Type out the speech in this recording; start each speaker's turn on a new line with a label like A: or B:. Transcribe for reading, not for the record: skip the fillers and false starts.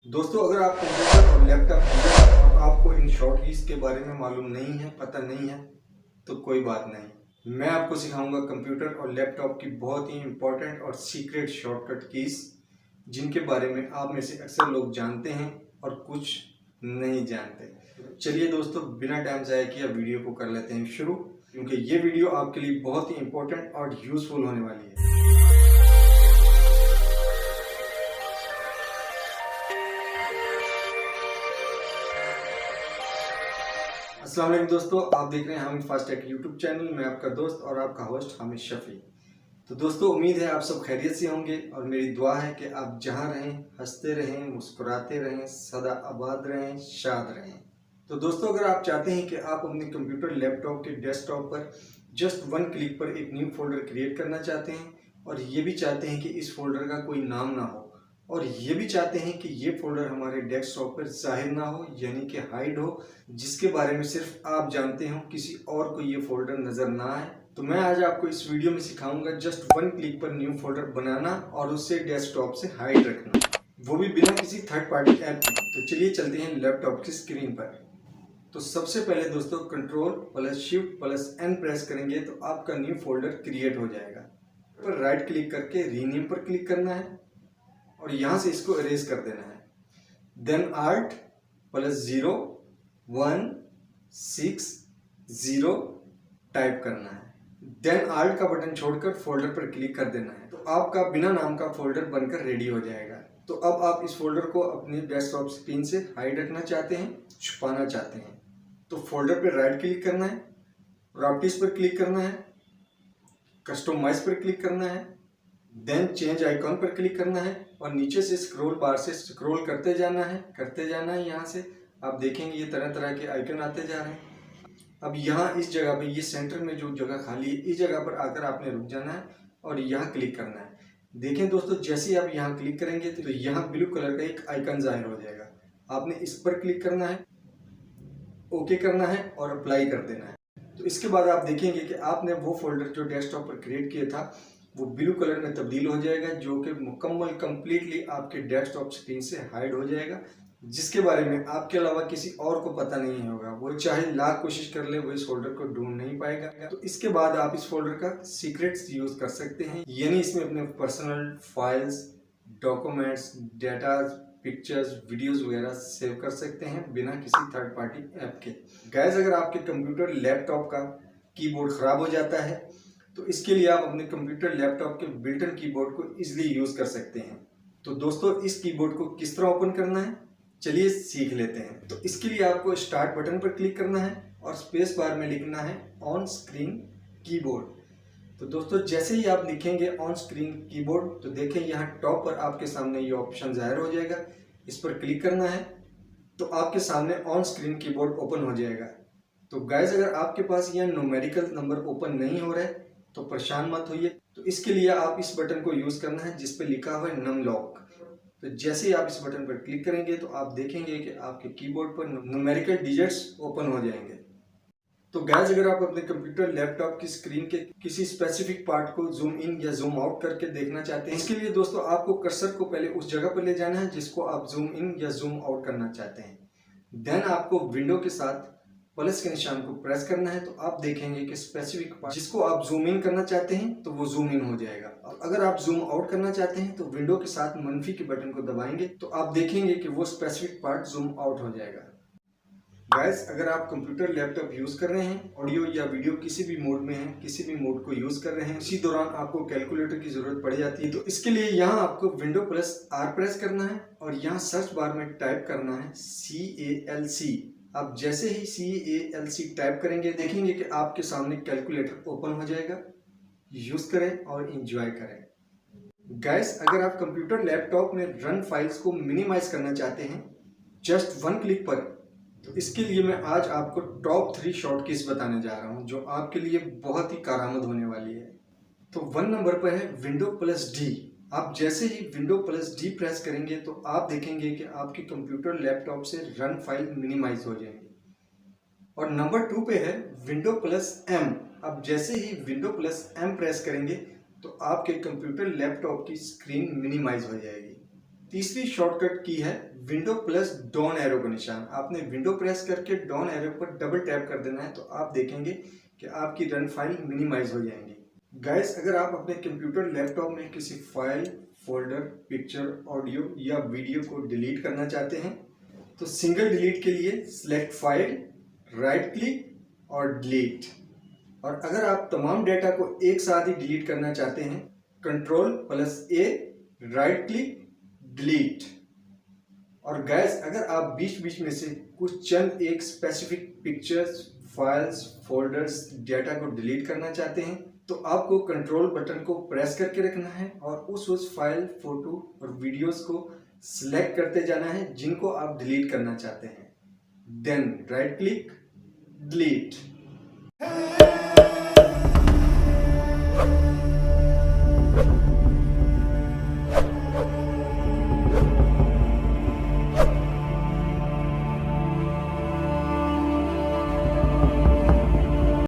A: दोस्तों, अगर आप कंप्यूटर और लैपटॉप यूजर और आपको इन शॉर्ट कीज के बारे में मालूम नहीं है, पता नहीं है, तो कोई बात नहीं। मैं आपको सिखाऊंगा कंप्यूटर और लैपटॉप की बहुत ही इंपॉर्टेंट और सीक्रेट शॉर्टकट कीज, जिनके बारे में आप में से अक्सर लोग जानते हैं और कुछ नहीं जानते। चलिए दोस्तों, बिना टाइम ज़ाया किए वीडियो को कर लेते हैं शुरू, क्योंकि ये वीडियो आपके लिए बहुत ही इंपॉर्टेंट और यूजफुल होने वाली है। अस्सलाम वालेकुम दोस्तों, आप देख रहे हैं Hamid fast take YouTube channel. मैं आपका दोस्त और आपका होस्ट हामिद शफी। तो दोस्तों, उम्मीद है आप सब खैरियत से होंगे और मेरी दुआ है कि आप जहां रहें हंसते रहें, मुस्कुराते रहें, सदा आबाद रहें, शाद रहें। तो दोस्तों, अगर आप चाहते हैं कि आप अपने कंप्यूटर लैपटॉप के डेस्कटॉप पर जस्ट वन क्लिक पर एक न्यू फोल्डर क्रिएट करना चाहते हैं और ये भी चाहते हैं कि इस फोल्डर का कोई नाम ना हो, और ये भी चाहते हैं कि ये फोल्डर हमारे डेस्कटॉप पर जाहिर ना हो, यानी कि हाइड हो, जिसके बारे में सिर्फ आप जानते हो, किसी और को ये फोल्डर नजर ना आए, तो मैं आज आपको इस वीडियो में सिखाऊंगा जस्ट वन क्लिक पर न्यू फोल्डर बनाना और उसे डेस्कटॉप से हाइड रखना, वो भी बिना किसी थर्ड पार्टी ऐप के। तो चलिए चलते हैं लैपटॉप की स्क्रीन पर। तो सबसे पहले दोस्तों, control plus shift plus N press करेंगे तो आपका न्यू फोल्डर क्रिएट हो जाएगा। पर राइट क्लिक करके रीनेम पर क्लिक करना है और यहां से इसको इरेज कर देना है। देन आर्ट प्लस 0160 टाइप करना है। देन आर्ट का बटन छोड़कर फोल्डर पर क्लिक कर देना है, तो आपका बिना नाम का फोल्डर बनकर रेडी हो जाएगा। तो अब आप इस फोल्डर को अपने डेस्कटॉप स्क्रीन से हाइड रखना चाहते हैं, छुपाना चाहते हैं, तो फोल्डर पर राइट क्लिक करना है, प्रॉपर्टीज पर क्लिक करना है, कस्टमाइज पर क्लिक करना है, देन चेंज आइकॉन पर क्लिक करना है और नीचे से स्क्रॉल बार से स्क्रॉल करते जाना है। यहाँ से आप देखेंगे ये तरह तरह के आइकन आते जा रहे हैं। अब यहाँ इस जगह पे, ये सेंटर में जो जगह खाली है, इस जगह पर आकर आपने रुक जाना है और यहाँ क्लिक करना है। देखें दोस्तों, जैसे ही आप यहाँ क्लिक करेंगे तो यहाँ ब्लू कलर का एक आइकन जाहिर हो जाएगा। आपने इस पर क्लिक करना है, ओके करना है और अप्लाई कर देना है। तो इसके बाद आप देखेंगे कि आपने वो फोल्डर जो डेस्कटॉप पर क्रिएट किया था वो ब्लू कलर में तब्दील हो जाएगा, जो कि मुकम्मल कंप्लीटली आपके डेस्कटॉप स्क्रीन से हाइड हो जाएगा, जिसके बारे में आपके अलावा किसी और को पता नहीं होगा। वो चाहे लाख कोशिश कर ले, वो इस फोल्डर को ढूंढ नहीं पाएगा। तो इसके बाद आप इस फोल्डर का सीक्रेट्स यूज कर सकते हैं, यानी इसमें अपने personal files, documents, data, pictures, videos वगैरह सेव कर सकते हैं बिना किसी थर्ड पार्टी ऐप के। गाइस, अगर आपके कंप्यूटर लैपटॉप का कीबोर्ड खराब हो जाता है तो इसके लिए आप अपने कंप्यूटर लैपटॉप के बिल्ट इन कीबोर्ड को इजीली यूज कर सकते हैं। तो दोस्तों, इस कीबोर्ड को किस तरह ओपन करना है, चलिए सीख लेते हैं। तो इसके लिए आपको स्टार्ट बटन पर क्लिक करना है और स्पेस बार में लिखना है ऑन स्क्रीन कीबोर्ड। तो दोस्तों, जैसे ही आप लिखेंगे ऑन स्क्रीन कीबोर्ड तो देखें यहाँ टॉप पर आपके सामने ये ऑप्शन जाहिर हो जाएगा। इस पर क्लिक करना है तो आपके सामने ऑन स्क्रीन कीबोर्ड ओपन हो जाएगा। तो गाइस, अगर आपके पास यह न्यूमेरिकल नंबर ओपन नहीं हो रहा है तो परेशान मत होइए। तो इसके लिए आप इस बटन को यूज करना है जिस पे लिखा हुआ है नम लॉक। तो जैसे ही आप इस बटन पर क्लिक करेंगे तो आप देखेंगे कि आपके कीबोर्ड पर न्यूमेरिकल डिजिट्स ओपन हो जाएंगे। तो गाइस, अगर आप अपने कंप्यूटर लैपटॉप की स्क्रीन के किसी स्पेसिफिक पार्ट को जूम इन या जूम आउट करके देखना चाहते हैं, इसके लिए दोस्तों आपको कर्सर को पहले उस जगह पर ले जाना है जिसको आप जूम इन या जूम आउट करना चाहते हैं। देन आपको विंडो के साथ प्लस के निशान को प्रेस करना है, तो आप देखेंगे कि स्पेसिफिक पार्ट जिसको आप जूम इन करना चाहते हैं तो वो जूम इन हो जाएगा। और अगर आप जूम आउट करना चाहते हैं तो विंडो के साथ मनफी के बटन को दबाएंगे तो आप देखेंगे कि वो स्पेसिफिक पार्ट जूम आउट हो जाएगा। गाइस, अगर आप कंप्यूटर लैपटॉप यूज कर रहे हैं, ऑडियो या वीडियो किसी भी मोड में है, किसी भी मोड को यूज कर रहे हैं, इसी दौरान आपको कैलकुलेटर की जरूरत पड़ जाती है, तो इसके लिए यहाँ आपको विंडो प्लस आर प्रेस करना है और यहाँ सर्च बार में टाइप करना है CALC। आप जैसे ही CALC टाइप करेंगे देखेंगे कि आपके सामने कैलकुलेटर ओपन हो जाएगा। यूज करें और इंजॉय करें। गाइस, अगर आप कंप्यूटर लैपटॉप में रन फाइल्स को मिनिमाइज करना चाहते हैं जस्ट वन क्लिक पर, तो इसके लिए मैं आज आपको टॉप 3 शॉर्ट कीज बताने जा रहा हूं जो आपके लिए बहुत ही कारआमद होने वाली है। तो 1 नंबर पर है विंडो प्लस डी। आप जैसे ही विंडो प्लस डी प्रेस करेंगे तो आप देखेंगे कि आपके कंप्यूटर लैपटॉप से रन फाइल मिनिमाइज हो जाएंगे। और नंबर 2 पे है विंडो प्लस एम। आप जैसे ही विंडो प्लस एम प्रेस करेंगे तो आपके कंप्यूटर लैपटॉप की स्क्रीन मिनिमाइज हो जाएगी। तीसरी शॉर्टकट की है विंडो प्लस डाउन एरो का निशान। आपने विंडो प्रेस करके डाउन एरो पर डबल टैप कर देना है, तो आप देखेंगे कि आपकी रन फाइल मिनिमाइज हो जाएंगी। गाइस, अगर आप अपने कंप्यूटर लैपटॉप में किसी फाइल, फोल्डर, पिक्चर, ऑडियो या वीडियो को डिलीट करना चाहते हैं तो सिंगल डिलीट के लिए सिलेक्ट फाइल, राइट क्लिक और डिलीट। और अगर आप तमाम डेटा को एक साथ ही डिलीट करना चाहते हैं, कंट्रोल प्लस ए, राइट क्लिक, डिलीट। और गैस, अगर आप बीच बीच में से कुछ चंद एक specific pictures, files, folders, data को डिलीट करना चाहते हैं तो आपको कंट्रोल बटन को प्रेस करके रखना है और उस फाइल, फोटो और वीडियोस को सिलेक्ट करते जाना है जिनको आप डिलीट करना चाहते हैं। Then right click, delete.